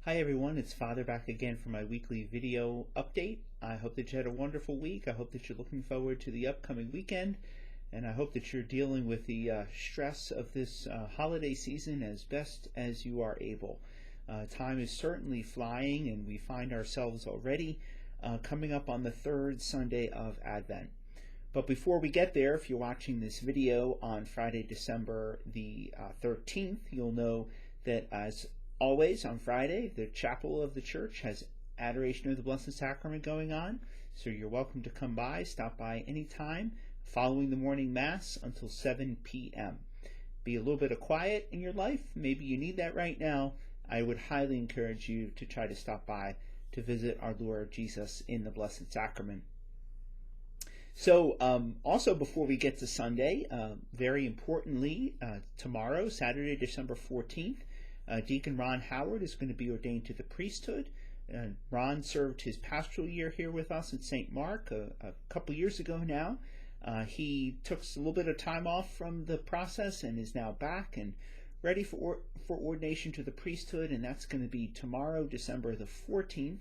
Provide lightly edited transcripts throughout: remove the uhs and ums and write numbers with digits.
Hi everyone, it's Father back again for my weekly video update. I hope that you had a wonderful week. I hope that you're looking forward to the upcoming weekend, and I hope that you're dealing with the stress of this holiday season as best as you are able. Time is certainly flying, and we find ourselves already coming up on the third Sunday of Advent. But before we get there, if you're watching this video on Friday, December the 13th, you'll know that as always on Friday, the chapel of the church has Adoration of the Blessed Sacrament going on. So you're welcome to come by, stop by anytime following the morning Mass until 7 p.m. Be a little bit of quiet in your life. Maybe you need that right now. I would highly encourage you to try to stop by to visit our Lord Jesus in the Blessed Sacrament. So also before we get to Sunday, very importantly, tomorrow, Saturday, December 14th, Deacon Ron Howard is going to be ordained to the priesthood. Ron served his pastoral year here with us at St. Mark a couple years ago now. He took a little bit of time off from the process and is now back and ready for ordination to the priesthood, and that's going to be tomorrow, December the 14th,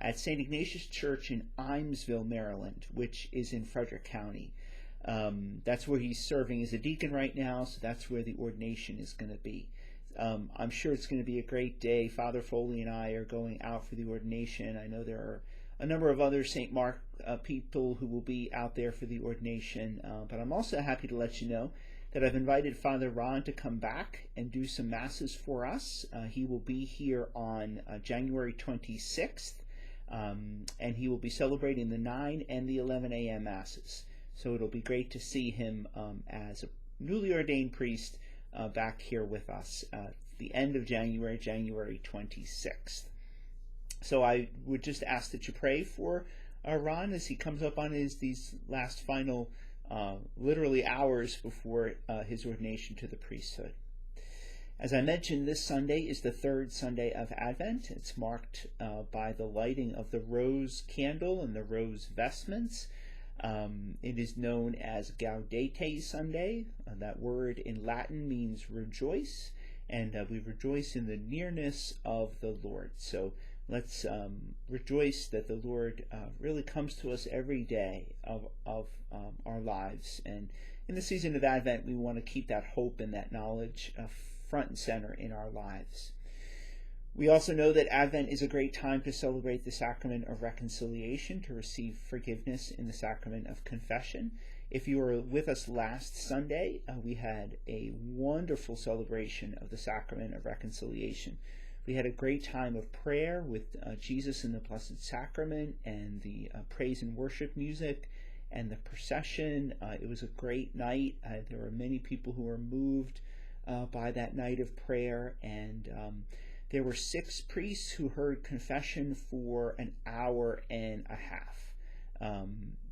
at St. Ignatius Church in Imesville, Maryland, which is in Frederick County. That's where he's serving as a deacon right now, so that's where the ordination is going to be. I'm sure it's going to be a great day. Father Foley and I are going out for the ordination. I know there are a number of other St. Mark people who will be out there for the ordination, but I'm also happy to let you know that I've invited Father Ron to come back and do some masses for us. He will be here on January 26th, and he will be celebrating the 9 and the 11 a.m. masses. So it'll be great to see him as a newly ordained priest back here with us at the end of January, January 26th. So I would just ask that you pray for Ron as he comes up on these last final literally hours before his ordination to the priesthood. As I mentioned, this Sunday is the third Sunday of Advent. It's marked by the lighting of the rose candle and the rose vestments. It is known as Gaudete Sunday. That word in Latin means rejoice, and we rejoice in the nearness of the Lord. So let's rejoice that the Lord really comes to us every day of our lives. And in the season of Advent, we want to keep that hope and that knowledge front and center in our lives. We also know that Advent is a great time to celebrate the sacrament of reconciliation, to receive forgiveness in the sacrament of confession. If you were with us last Sunday, we had a wonderful celebration of the sacrament of reconciliation. We had a great time of prayer with Jesus in the Blessed Sacrament and the praise and worship music and the procession. It was a great night. There were many people who were moved by that night of prayer, and there were 6 priests who heard confession for an hour and a half.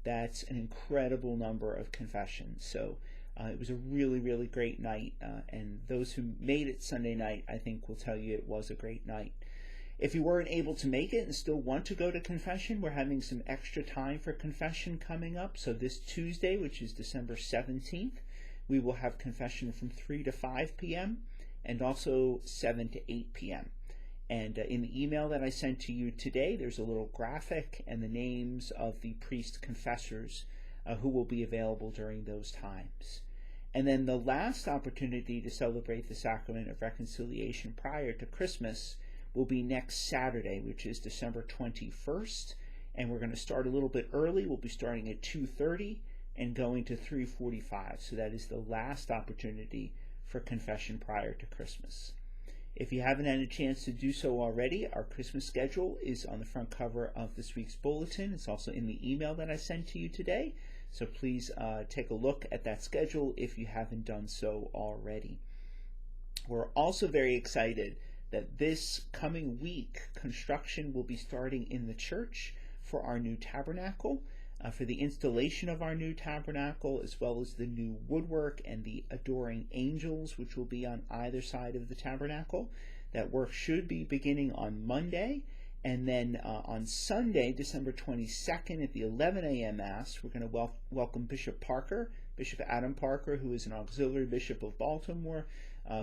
That's an incredible number of confessions. So it was a really, really great night. And those who made it Sunday night, I think, will tell you it was a great night. If you weren't able to make it and still want to go to confession, we're having some extra time for confession coming up. So this Tuesday, which is December 17th, we will have confession from 3 to 5 p.m. and also 7 to 8 p.m. And in the email that I sent to you today, there's a little graphic and the names of the priest confessors who will be available during those times. And then the last opportunity to celebrate the sacrament of reconciliation prior to Christmas will be next Saturday, which is December 21st. And we're going to start a little bit early. We'll be starting at 2:30 and going to 3:45. So that is the last opportunity for confession prior to Christmas. If you haven't had a chance to do so already, our Christmas schedule is on the front cover of this week's bulletin. It's also in the email that I sent to you today. So please take a look at that schedule if you haven't done so already. We're also very excited that this coming week, construction will be starting in the church for our new tabernacle. For the installation of our new tabernacle, as well as the new woodwork and the adoring angels, which will be on either side of the tabernacle. That work should be beginning on Monday, and then on Sunday, December 22nd at the 11 a.m. Mass, we're going to welcome Bishop Parker, Bishop Adam Parker, who is an auxiliary bishop of Baltimore,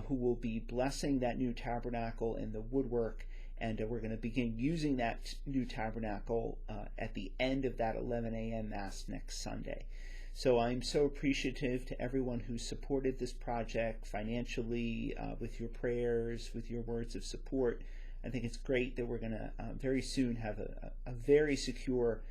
who will be blessing that new tabernacle and the woodwork and we're going to begin using that new tabernacle at the end of that 11 a.m. Mass next Sunday. So I'm so appreciative to everyone who supported this project financially, with your prayers, with your words of support. I think it's great that we're going to very soon have a very secure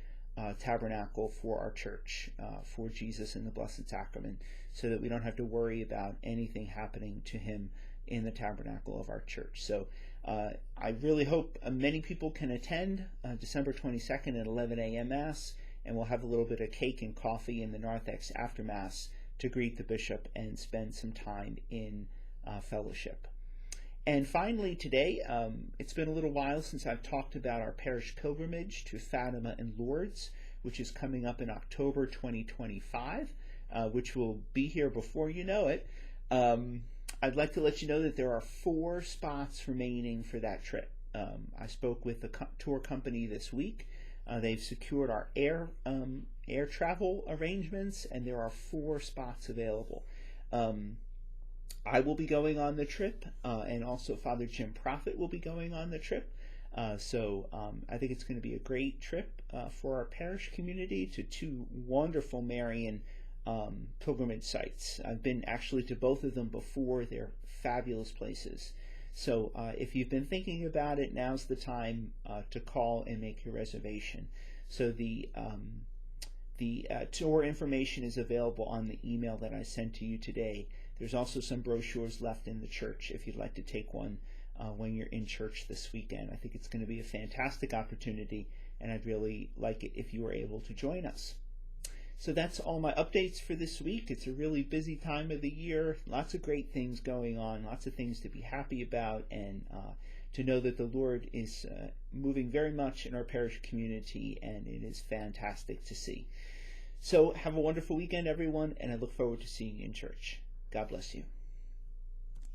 tabernacle for our church, for Jesus in the Blessed Sacrament, so that we don't have to worry about anything happening to him in the tabernacle of our church. So I really hope many people can attend December 22nd at 11 a.m. Mass, and we'll have a little bit of cake and coffee in the narthex after Mass to greet the bishop and spend some time in fellowship. And finally today, it's been a little while since I've talked about our parish pilgrimage to Fatima and Lourdes, which is coming up in October 2025, which will be here before you know it. I'd like to let you know that there are 4 spots remaining for that trip. I spoke with the tour company this week. They've secured our air travel arrangements, and there are 4 spots available. I will be going on the trip, and also Father Jim Prophet will be going on the trip. So I think it's going to be a great trip for our parish community to 2 wonderful Marian pilgrimage sites. I've been actually to both of them before. They're fabulous places. So if you've been thinking about it, now's the time to call and make your reservation. So the tour information is available on the email that I sent to you today. There's also some brochures left in the church if you'd like to take one when you're in church this weekend. I think it's going to be a fantastic opportunity, and I'd really like it if you were able to join us. So that's all my updates for this week. It's a really busy time of the year, lots of great things going on, lots of things to be happy about, and to know that the Lord is moving very much in our parish community, and it is fantastic to see. So have a wonderful weekend, everyone, and I look forward to seeing you in church. God bless you.